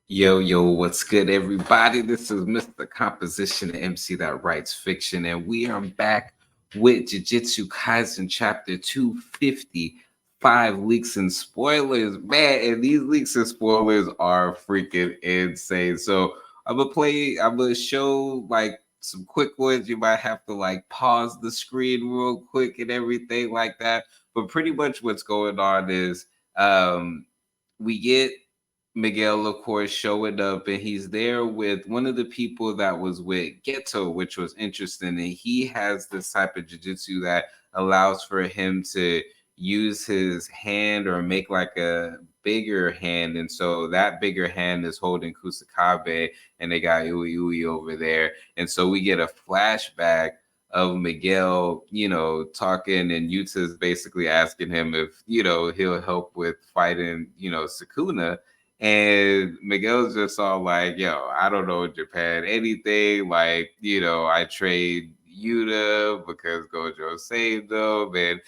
Yo, what's good, everybody? This is Mr. Composition, the MC that writes fiction, and we are back with Jujutsu Kaisen Chapter 255 leaks and spoilers. Man, and these leaks and spoilers are freaking insane. So I'm gonna show like some quick ones. You might have to like pause the screen real quick and everything like that. But pretty much what's going on is we get Miguel, of course, showing up, and he's there with one of the people that was with Ghetto, which was interesting. And he has this type of jujutsu that allows for him to use his hand or make like a bigger hand. And so that bigger hand is holding Kusakabe, and they got Ui over there. And so we get a flashback of Miguel, talking, and Yuta's basically asking him if, he'll help with fighting, Sukuna. And Miguel's just all like, yo, I don't know Japan anything. Like, I trade Yuta because Gojo saved them, and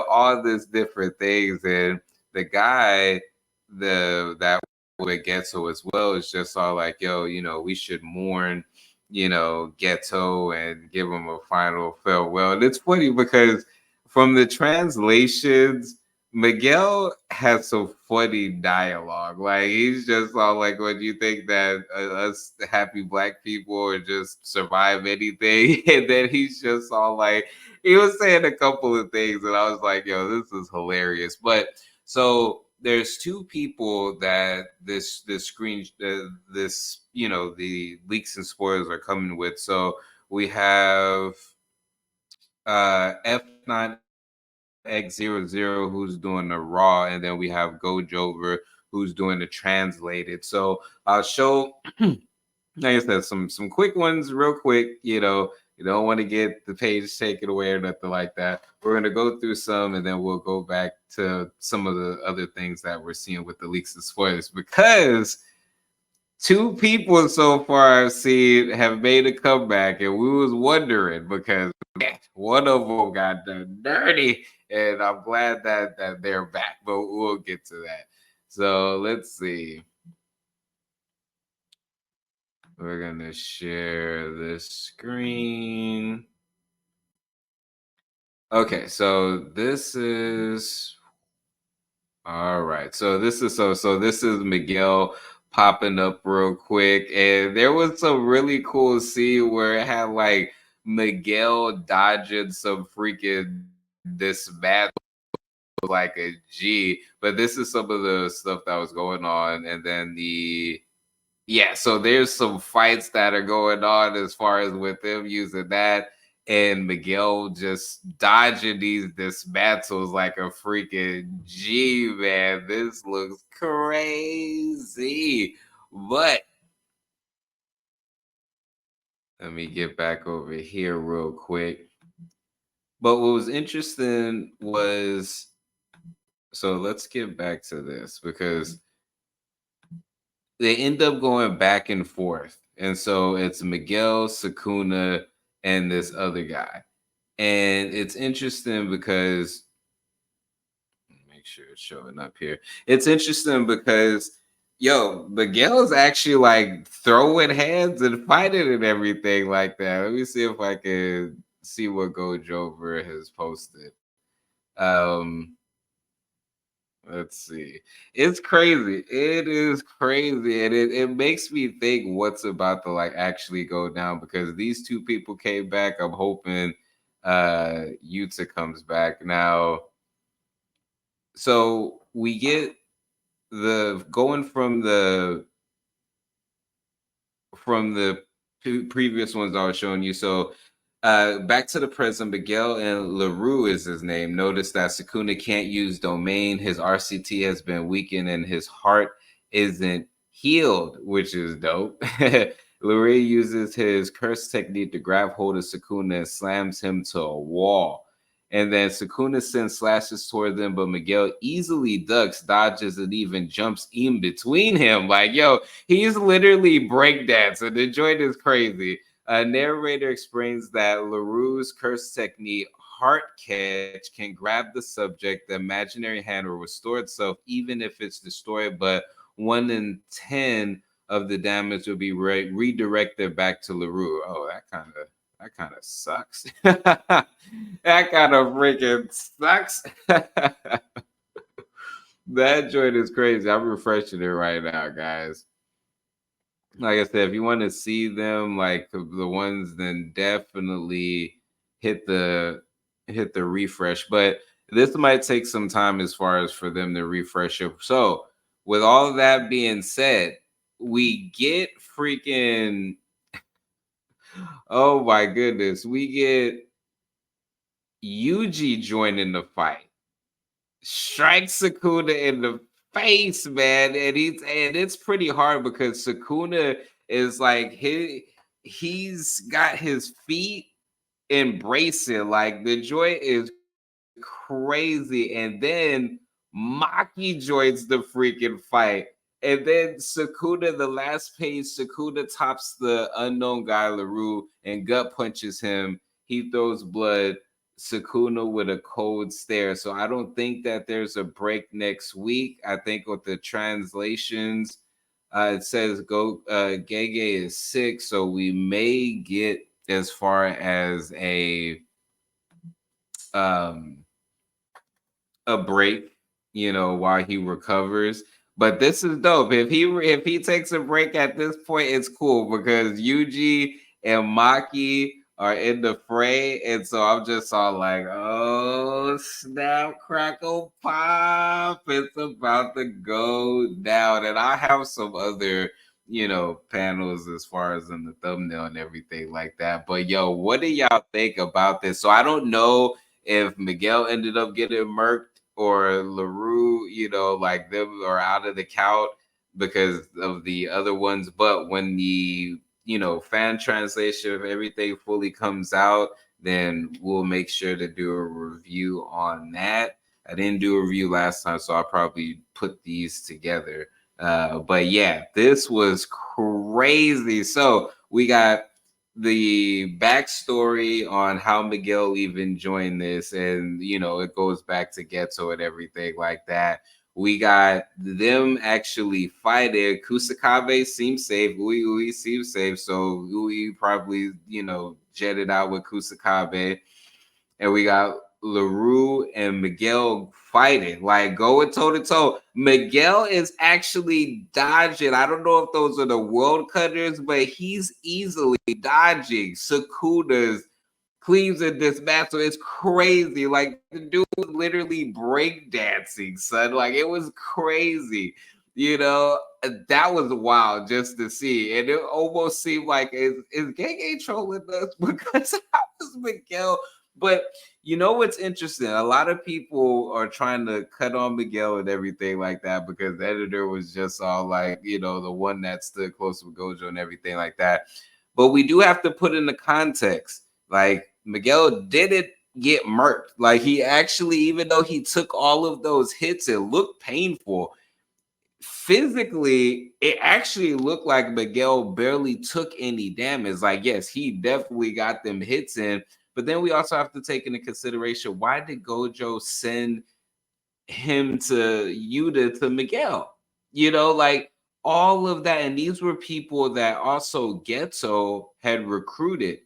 all this different things. And the guy, that would Ghetto as well, is just all like, yo, we should mourn, Ghetto and give him a final farewell. And it's funny because from the translations, Miguel has some funny dialogue. Like, he's just all like, "What do you think that us happy black people or just survive anything?" And then he's just all like, he was saying a couple of things, and I was like, "Yo, this is hilarious." But so there's two people that this screen this the leaks and spoilers are coming with. So we have F9X00 who's doing the raw, and then we have Gojover who's doing the translated. So I'll show, like I said, some quick ones real quick. You don't want to get the page taken away or nothing like that. We're gonna go through some, and then we'll go back to some of the other things that we're seeing with the leaks and spoilers, because two people so far I've seen have made a comeback, and we was wondering because man, one of them got done dirty, and I'm glad that they're back. But we'll get to that. So let's see. We're gonna share this screen. Okay, so this is all right. So this is Miguel popping up real quick, and there was some really cool scene where it had like Miguel dodging some freaking dismantle like a G. But this is some of the stuff that was going on, and then so there's some fights that are going on as far as with them using that, and Miguel just dodging these dismantles like a freaking G, man. This looks crazy. But let me get back over here real quick. But what was interesting was, so let's get back to this because they end up going back and forth. And so it's Miguel, Sukuna, and this other guy. And it's interesting because, make sure it's showing up here. It's interesting because, yo, Miguel's actually like throwing hands and fighting and everything like that. Let me see if I can see what Gojover has posted. Um, Let's see. It's crazy. It is crazy. And it makes me think what's about to like actually go down, because these two people came back. I'm hoping Yuta comes back. Now, so we get the going from the previous ones I was showing you. So back to the present, Miguel and LaRue is his name. Notice that Sukuna can't use domain. His RCT has been weakened and his heart isn't healed, which is dope. LaRue uses his curse technique to grab hold of Sukuna and slams him to a wall. And then Sukuna sends slashes toward them, but Miguel easily ducks, dodges, and even jumps in between him. Like, yo, he's literally breakdancing. The joint is crazy. A narrator explains that LaRue's curse technique, Heart Catch, can grab the subject, the imaginary hand will restore itself even if it's destroyed, but 1 in 10 of the damage will be redirected back to LaRue. Oh, that kind of sucks. That kind of freaking sucks. That joint is crazy. I'm refreshing it right now, guys. Like I said, if you want to see them, like the ones, then definitely hit the hit the refresh. But this might take some time as far as for them to refresh it. So, with all of that being said, we get freaking, oh my goodness, we get Yuji joining the fight. Strikes Sukuna in the face, man, and it's pretty hard because Sukuna is like he's got his feet embracing, like the joint is crazy, and then Maki joins the freaking fight. And then Sukuna, the last page, Sukuna tops the unknown guy, LaRue, and gut punches him. He throws blood. Sukuna with a cold stare. So I don't think that there's a break next week. I think with the translations, it says go Gege is sick, so we may get as far as um a break, while he recovers. But this is dope. If he takes a break at this point, it's cool because Yuji and Maki are in the fray, and so I'm just all like, "Oh snap, crackle pop! It's about to go down." And I have some other, panels as far as in the thumbnail and everything like that. But yo, what do y'all think about this? So I don't know if Miguel ended up getting murked or LaRue, like them are out of the count because of the other ones. But when the, fan translation of everything fully comes out, then we'll make sure to do a review on that. I didn't do a review last time, so I'll probably put these together. But yeah, this was crazy. So we got the backstory on how Miguel even joined this, and it goes back to Ghetto and everything like that. We got them actually fighting. Kusakabe seems safe. Ui seems safe, so Ui probably jetted out with Kusakabe, and we got LaRue and Miguel fighting, like going toe to toe. Miguel is actually dodging. I don't know if those are the world cutters, but he's easily dodging Sukuna's cleaves and dismantle. It's crazy. Like the dude was literally breakdancing, son. Like it was crazy. That was wild just to see. And it almost seemed like is Gege trolling us because I was Miguel. But what's interesting? A lot of people are trying to cut on Miguel and everything like that because the editor was just all like, the one that stood close with Gojo and everything like that. But we do have to put in the context. Like Miguel didn't get murked. Like he actually, even though he took all of those hits, it looked painful. Physically, it actually looked like Miguel barely took any damage. Like, yes, he definitely got them hits in, but then we also have to take into consideration, why did Gojo send him to Yuta to Miguel? Like all of that. And these were people that also Ghetto had recruited,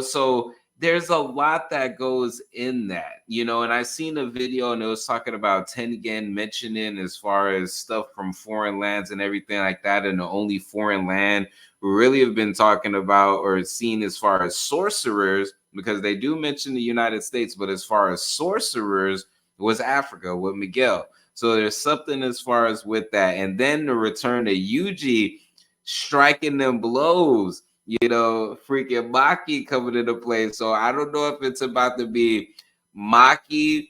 so there's a lot that goes in that, and I seen a video and it was talking about Tengen mentioning as far as stuff from foreign lands and everything like that. And the only foreign land we really have been talking about or seen as far as sorcerers, because they do mention the United States, but as far as sorcerers was Africa with Miguel. So there's something as far as with that. And then the return to Yuji striking them blows, freaking Maki coming into play. So I don't know if it's about to be Maki,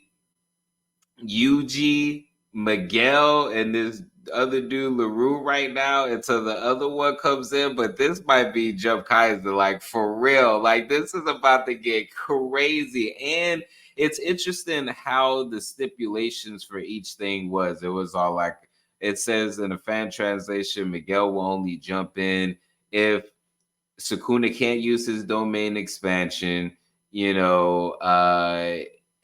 Yuji, Miguel, and this other dude LaRue right now until the other one comes in. But this might be Jump Kaiser, like for real. Like this is about to get crazy. And it's interesting how the stipulations for each thing was. It was all like, it says in a fan translation, Miguel will only jump in if Sukuna can't use his domain expansion,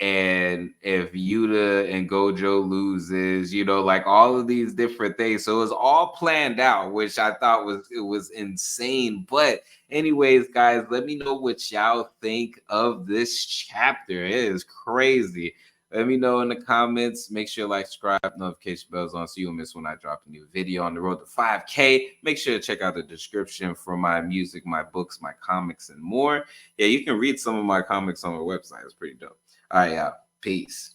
and if Yuta and Gojo loses, you know, like all of these different things. So it was all planned out, which I thought was insane. But anyways, guys, let me know what y'all think of this chapter. It is crazy. Let me know in the comments. Make sure to like, subscribe, notification bells on so you don't miss when I drop a new video on the road to 5K. Make sure to check out the description for my music, my books, my comics, and more. Yeah, you can read some of my comics on my website. It's pretty dope. All right, y'all. Peace.